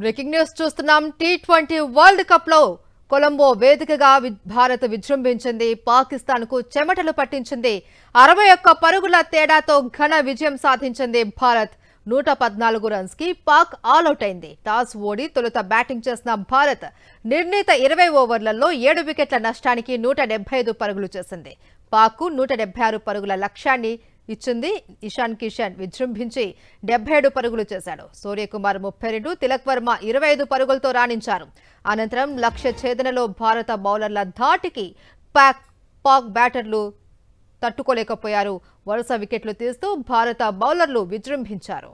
Breaking news చూస్తున్నాం. T20 world cup లో కొలంబో వేదికగా భారత్ విజృంభించింది. పాకిస్తాన్ కు చెమటలు పట్టించింది. 61 పరుగుల తేడాతో ఘన విజయం సాధించింది భారత్. 114 రన్స్ కి పాక్ ఆల్అౌట్ అయింది. టాస్ ఓడి తొలుత బ్యాటింగ్ చేసిన భారత్ నిర్ణీత 20 ఓవర్లలో 7 వికెట్ల నష్టానికి 175 పరుగులు చేసింది. పాక్ కు 176 పరుగుల లక్ష్యాన్ని ఇచ్చింది. ఇషాన్ కిషన్ విజృంభించి 77 పరుగులు చేశాడు. సూర్యకుమార్ 32, తిలక్ వర్మ 25 పరుగులతో రాణించారు. అనంతరం లక్ష్య ఛేదనలో భారత బౌలర్ల ధాటికి పాక్ బ్యాటర్లు తట్టుకోలేకపోయారు. వరుస వికెట్లు తీస్తూ భారత బౌలర్లు విజృంభించారు.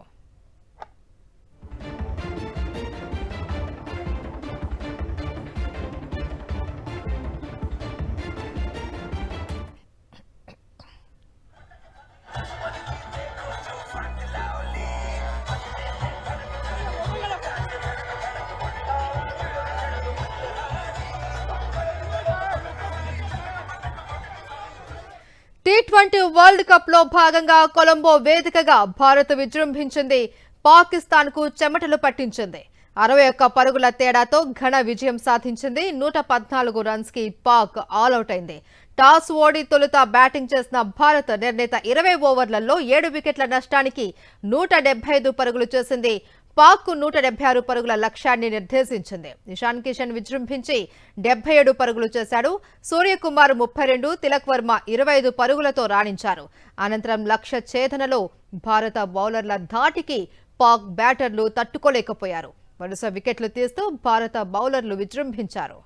టీ20 వరల్డ్ కప్ లో భాగంగా కొలంబో వేదికగా భారత్ విజృంభించింది. పాకిస్తాన్ కు చెమటలు పట్టించింది. 61 పరుగుల తేడాతో ఘన విజయం సాధించింది. 114 రన్స్ కి పాక్ ఆల్అౌట్ అయింది. టాస్ ఓడి తొలుత బ్యాటింగ్ చేసిన భారత్ నిర్ణీత 20 ఓవర్లలో 7 వికెట్ల నష్టానికి 175 పరుగులు చేసింది. పాక్ కు 176 పరుగుల లక్ష్యాన్ని నిర్దేశించింది. ఇషాన్ కిషన్ విజృంభించి 77 పరుగులు చేశాడు. సూర్యకుమార్ 32, తిలక్ వర్మ 25 పరుగులతో రాణించారు. అనంతరం లక్ష్య ఛేదనలో భారత బౌలర్ల ధాటికి పాక్ బ్యాటర్లు తట్టుకోలేకపోయారు. వరుస వికెట్లు తీస్తూ భారత బౌలర్లు విజృంభించారు.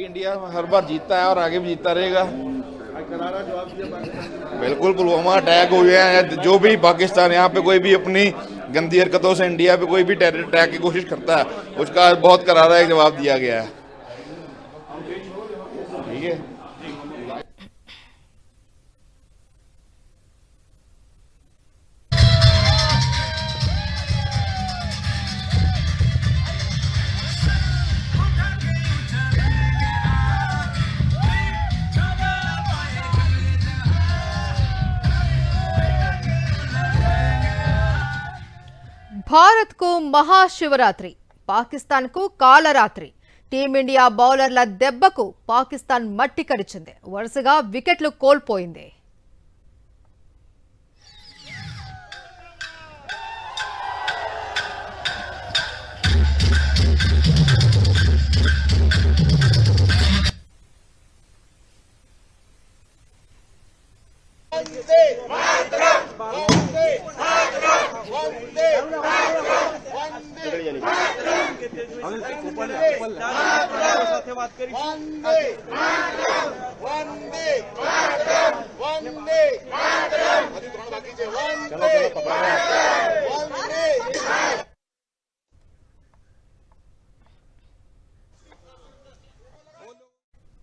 इंडिया हर बार जीतता है और आगे भी जीतता रहेगा। बिल्कुल पुलवामा अटैक हुए हैं, जो भी पाकिस्तान यहाँ पे कोई भी अपनी गंदी हरकतों से इंडिया पे कोई भी टेरर अटैक की कोशिश करता है, उसका बहुत करारा एक जवाब दिया गया है। ठीक है, భారత్ కు మహాశివరాత్రి, పాకిస్తాన్ కు కాలరాత్రి. టీమిండియా బౌలర్ల దెబ్బకు పాకిస్తాన్ మట్టి కరిచింది. వరుసగా వికెట్లు కోల్పోయింది.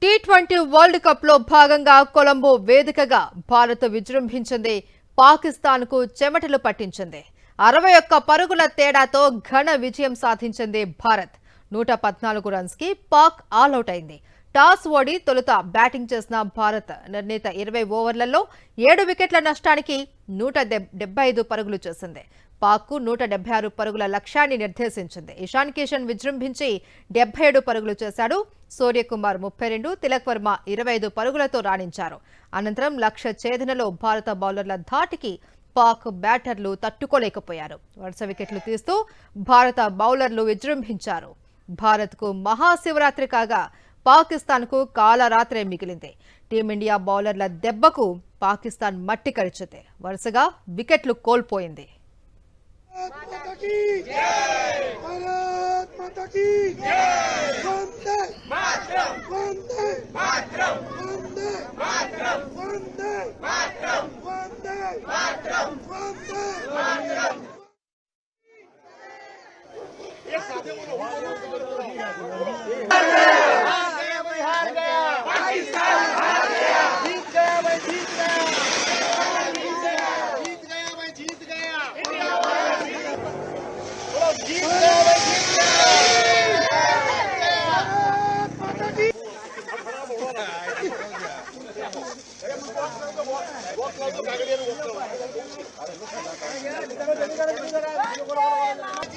టీ20 వరల్డ్ కప్ లో భాగంగా కొలంబో వేదికగా భారత్ విజృంభించింది. పాకిస్తాన్ కు చెమటలు పట్టించింది. 61 పరుగుల తేడాతో ఘన విజయం సాధించింది భారత్. 114 రన్స్ కి పాక్ ఆల్అౌట్ అయింది. టాస్ ఓడి తొలుత బ్యాటింగ్ చేసిన భారత్ నిర్ణీత 20 ఓవర్లలో 7 వికెట్ల నష్టానికి 175 పరుగులు చేసింది. పాక్ కు 176 పరుగుల లక్ష్యాన్ని నిర్దేశించింది. ఇషాన్ కిషన్ విజృంభించి 77 పరుగులు చేశాడు. సూర్యకుమార్ 32, తిలక్ వర్మ 25 పరుగులతో రాణించారు. అనంతరం లక్ష్య ఛేదనలో భారత బౌలర్ల ధాటికి పాక్ బ్యాటర్లు తట్టుకోలేకపోయారు. వరుస వికెట్లు తీస్తూ భారత బౌలర్లు విజృంభించారు. భారత్ కు మహాశివరాత్రి కాగా పాకిస్తాన్ కు కాలరాత్రే మిగిలింది. టీమిండియా బౌలర్ల దెబ్బకు పాకిస్తాన్ మట్టి కరిచింది. వరుసగా వికెట్లు కోల్పోయింది. बहुत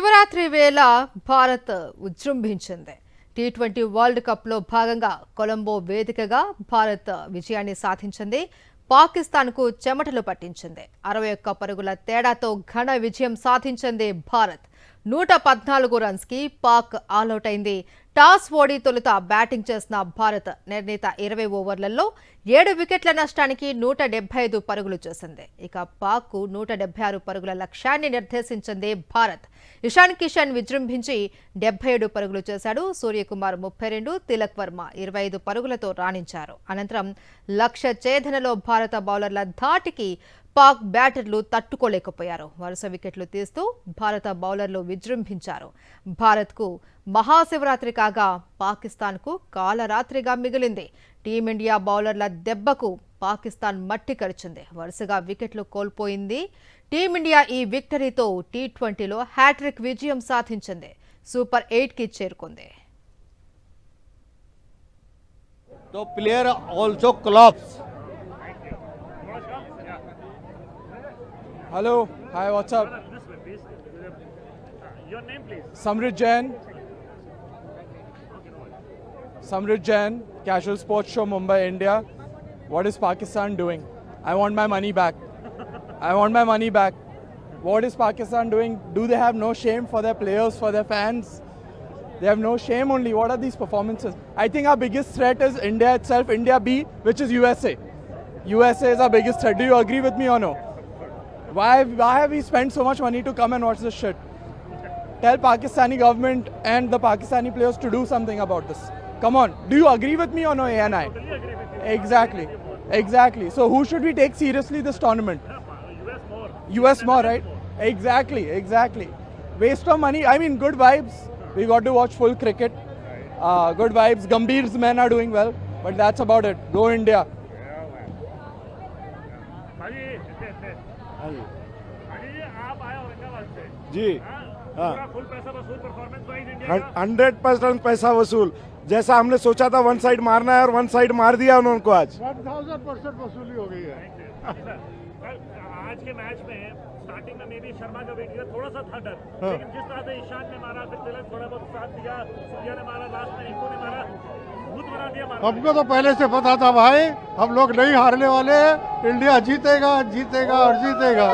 శివరాత్రి వేళ భారత్ విజృంభించింది. టీ20 వరల్డ్ కప్లో భాగంగా కొలంబో వేదికగా భారత్ విజయాన్ని సాధించింది. పాకిస్తాన్కు చెమటలు పట్టించింది. 61 పరుగుల తేడాతో ఘన విజయం సాధించింది భారత్. 114 రన్స్కి పాక్ ఆలౌట్ అయింది. టాస్ ఓడి తొలుత బ్యాటింగ్ చేసిన భారత్ నిర్ణీత 20 ఓవర్లలో 7 వికెట్ల నష్టానికి 175 పరుగులు చేసింది. ఇక పాక్ 176 పరుగుల లక్ష్యాన్ని నిర్దేశించింది భారత్. ఇషాన్ కిషన్ విజృంభించి 77 పరుగులు చేశాడు. సూర్యకుమార్ 32, తిలక్ వర్మ 25 పరుగులతో రాణించారు. అనంతరం లక్ష్య ఛేదనలో భారత బౌలర్ల ధాటికి పాక్ బ్యాటర్లు తట్టుకోలేకపోయారు. వరుస వికెట్లు తీస్తూ భారత బౌలర్లు విజృంభించారు. భారత్కు మహాశివరాత్రి కాగా పాకిస్తాన్కు కాలరాత్రిగా మిగిలింది. టీమిండియా బౌలర్ల దెబ్బకు పాకిస్తాన్ మట్టి కరిచింది. వరుసగా వికెట్లు కోల్పోయింది. టీమిండియా ఈ విక్టరీతో టీ20లో హ్యాట్రిక్ విజయం సాధించింది. సూపర్ 8కి చేరుకుంది. The player also collapsed. Hello, hi, what's up? Your name, please. Samrit Jain. Samrit Jain, Casual Sports Show, Mumbai, India. What is Pakistan doing? I want my money back. I want my money back. What is Pakistan doing? Do they have no shame for their players, for their fans? They have no shame only. What are these performances? I think our biggest threat is India itself, India B, which is USA. USA is our biggest threat. Do you agree with me or no? Why have we spent so much money to come and watch this shit? Tell Pakistani government and the Pakistani players to do something about this. Come on. Do you agree with me or no, ANI? Totally agree with you. Exactly. Exactly. So who should we take seriously this tournament? US more. US more, right? Exactly. Exactly. Waste of money. I mean, good vibes. We got to watch full cricket. Good vibes. Gambhir's men are doing well. But that's about it. Go India. भाजी आप आए औरंगाबाद से जी हाँ पूरा full पैसा वसूल performance wise India का 100% पैसा वसूल जैसा हमने सोचा था वन साइड मारना है और वन साइड मार दिया उन्होंने को आज 1000% वसूली हो गई है। कल आज के मैच में स्टार्टिंग में मे भी शर्मा का वेट किया थोड़ा सा था डर, लेकिन जिस तरह से ईशान ने मारा, फिर तिलक थोड़ा बहुत साथ दिया, सूर्या ने मारा, लास्ट में रिंकू ने मारा, भूत बना दिया मारा। हमको तो पहले से पता था भाई, हम लोग नहीं हारने वाले, इंडिया जीतेगा जीतेगा और जीतेगा।